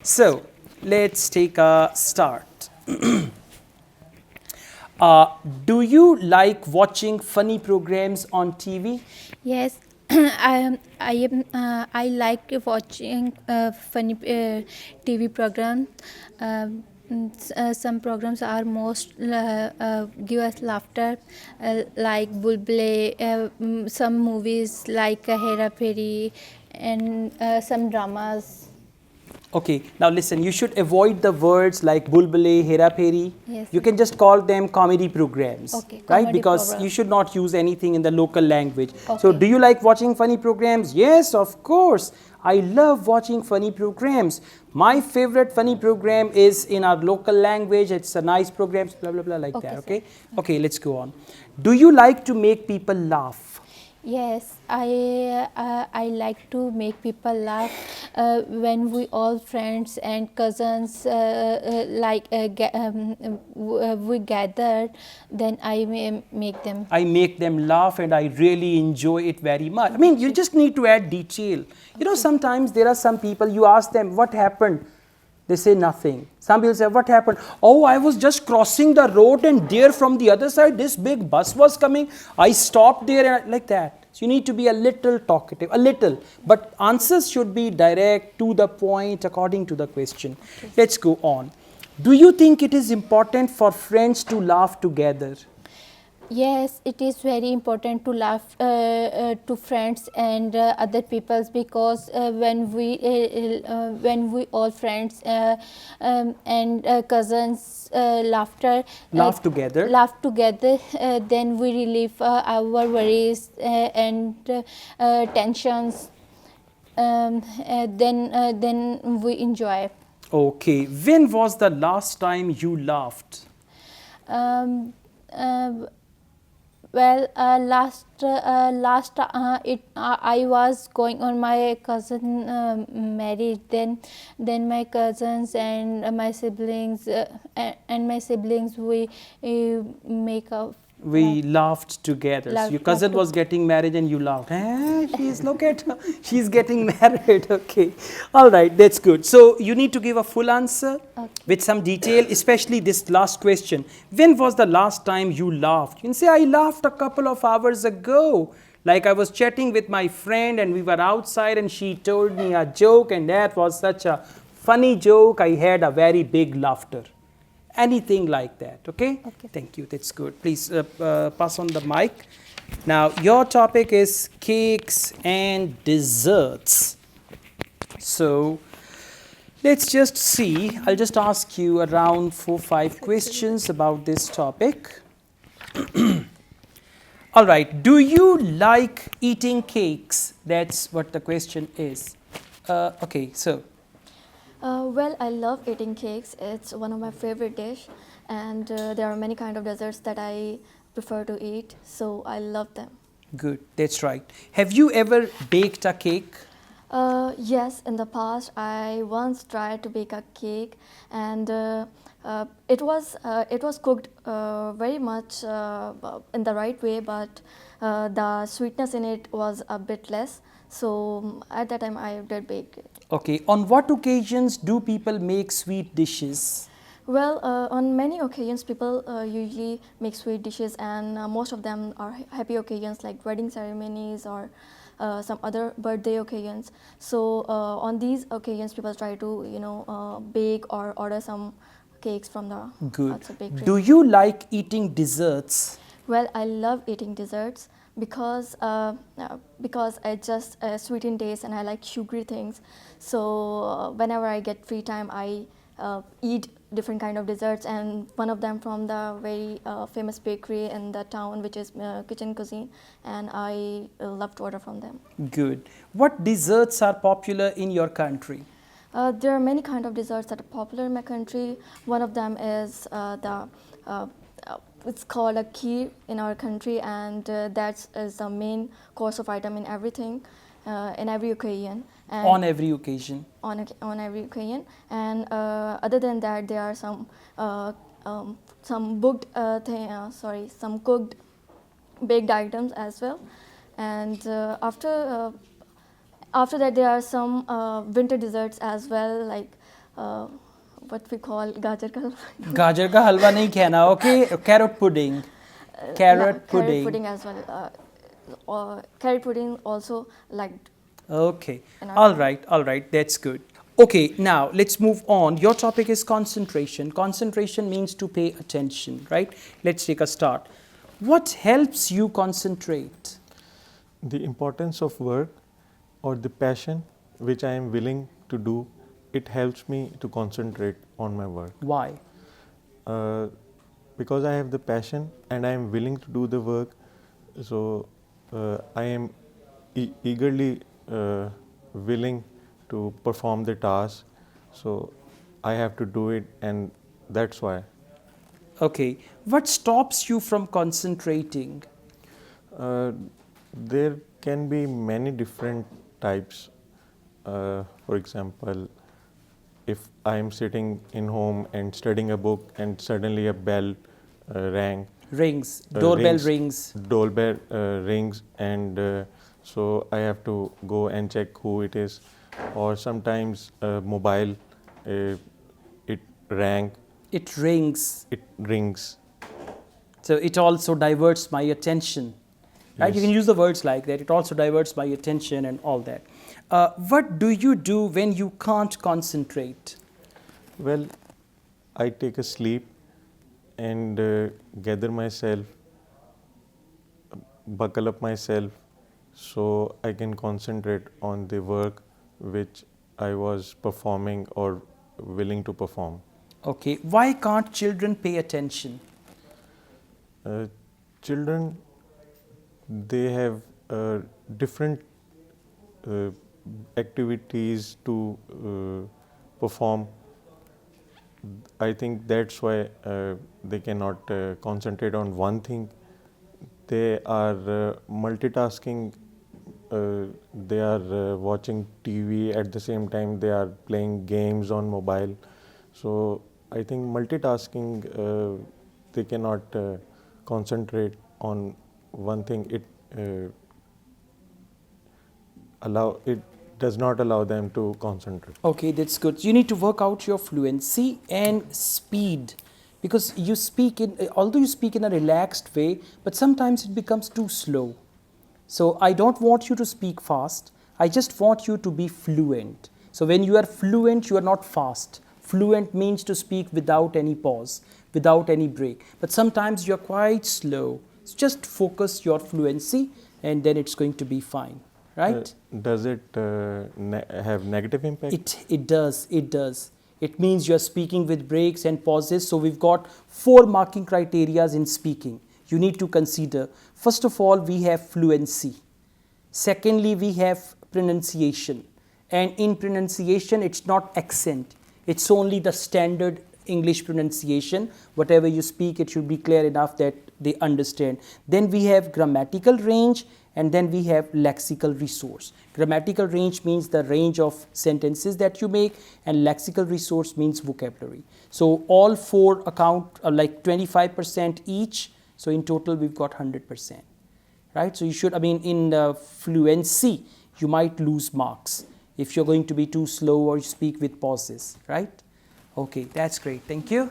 So let's take a start. Do you like watching funny programs on TV? Yes, I like watching funny TV programs. Some programs are most give us laughter, like Bulbule. Some movies like Hera Peri, and some dramas. Okay, now listen, you should avoid the words like bulbule, hera peri. Yes. You can just call them comedy programs, Okay, right? comedy Because you program. should not use anything in the local language. So, Okay. do you like watching funny programs? Yes, of course. I love watching funny programs. My favorite funny program is in our local language. It's a nice program, blah, blah, blah, like Okay, that, sir. okay? Okay, let's go on. Do you like to make people laugh? Yes, I like to make people laugh when we all friends and cousins we gathered. Then I make them. I make them laugh and I really enjoy it very much. I mean, you just need to add detail. You know, sometimes there are some people, you ask them, what happened? They say nothing. Some people say, what happened? Oh, I was just crossing the road and there from the other side, this big bus was coming. I stopped there and like that. So you need to be a little talkative, a little. But answers should be direct, to the point, according to the question. Let's go on. Do you think it is important for friends to laugh together? Yes, it is very important to laugh to friends and other peoples, because when we all friends and cousins laugh together, then we relieve our worries and tensions. Then we enjoy. Okay. When was the last time you laughed? Um, uh, I was going on my cousin marriage. Then my cousins and my siblings we make a We laughed together. So your cousin was getting married and you laughed. Look at her. She's getting married. Okay. All right. That's good. So you need to give a full answer with some detail, especially this last question. When was the last time you laughed? You can say, I laughed a couple of hours ago. Like I was chatting with my friend and we were outside and she told me a joke and that was such a funny joke. I had a very big laughter. Anything like that, okay? Thank you, that's good. Please pass on the mic. Now, your topic is cakes and desserts. So, let's just see. I'll just ask you around 4-5 questions about this topic. All right, do you like eating cakes? That's what the question is. Okay, so Well, I love eating cakes. It's one of my favorite dish, and there are many kind of desserts that I prefer to eat. So I love them. good, that's right. Have you ever baked a cake? Yes, in the past I once tried to bake a cake, and it was cooked very much in the right way, but the sweetness in it was a bit less. So at that time I did bake it. Okay, on what occasions do people make sweet dishes? Well, on many occasions, people usually make sweet dishes, and most of them are happy occasions like wedding ceremonies or some other birthday occasions. So on these occasions, people try to bake or order some cakes from the Good. outside bakery. Do you like eating desserts? Well, I love eating desserts because I just sweeten taste and I like sugary things. So whenever I get free time, I eat different kind of desserts, and one of them from the very famous bakery in the town, which is Kitchen Cuisine, and I love to order from them. Good. What desserts are popular in your country? There are many kind of desserts that are popular in my country. One of them is it's called a kheer in our country, and that is the main course of item in everything, in every occasion. And On every occasion. on every occasion, and other than that, there are some booked some cooked baked items as well, and after that there are some winter desserts as well, like what we call gajar ka halwa. Gajar ka halwa nahi kehna, okay? Carrot pudding. Carrot pudding. Carrot pudding as well. Carrot pudding also liked. Okay. All right. That's good. Okay, now let's move on. Your topic is concentration. Concentration means to pay attention, right? Let's take a start. What helps you concentrate? The importance of work or the passion which I am willing to do, it helps me to concentrate on my work. Why? Because I have the passion and I am willing to do the work, so I am eagerly willing to perform the task, so I have to do it, and that's why. Okay. What stops you from concentrating? There can be many different types. For example, if I am sitting in home and studying a book and suddenly a bell Rings. Doorbell rings. Doorbell rings, and so I have to go and check who it is. Or sometimes mobile, it rang. It rings. It rings. So it also diverts my attention. Right? Yes. You can use the words like that. It also diverts my attention and all that. What do you do when you can't concentrate? Well, I take a sleep and gather myself, buckle up myself, so I can concentrate on the work which I was performing or willing to perform. Okay. Why can't children pay attention? Children, they have different activities to perform. I think that's why they cannot concentrate on one thing. They are multitasking. They are watching TV at the same time. They are playing games on mobile. So I think multitasking, they cannot concentrate on one thing. It does not allow them to concentrate. Okay, that's good. You need to work out your fluency and speed, because you speak although you speak in a relaxed way, but sometimes it becomes too slow. So I don't want you to speak fast. I just want you to be fluent. So when you are fluent, you are not fast. Fluent means to speak without any pause, without any break. But sometimes you are quite slow. So just focus your fluency and then it's going to be fine. Right? Does it have negative impact? It does. It means you are speaking with breaks and pauses. So we've got 4 marking criteria in speaking. You need to consider. First of all, we have fluency. Secondly, we have pronunciation. And in pronunciation, it's not accent. It's only the standard English pronunciation. Whatever you speak, it should be clear enough that they understand. Then we have grammatical range, and then we have lexical resource. Grammatical range means the range of sentences that you make, and lexical resource means vocabulary. So all 4 account like 25% each. So in total, we've got 100%. Right? So you should, in fluency, you might lose marks if you're going to be too slow or you speak with pauses. Right? Okay, that's great. Thank you.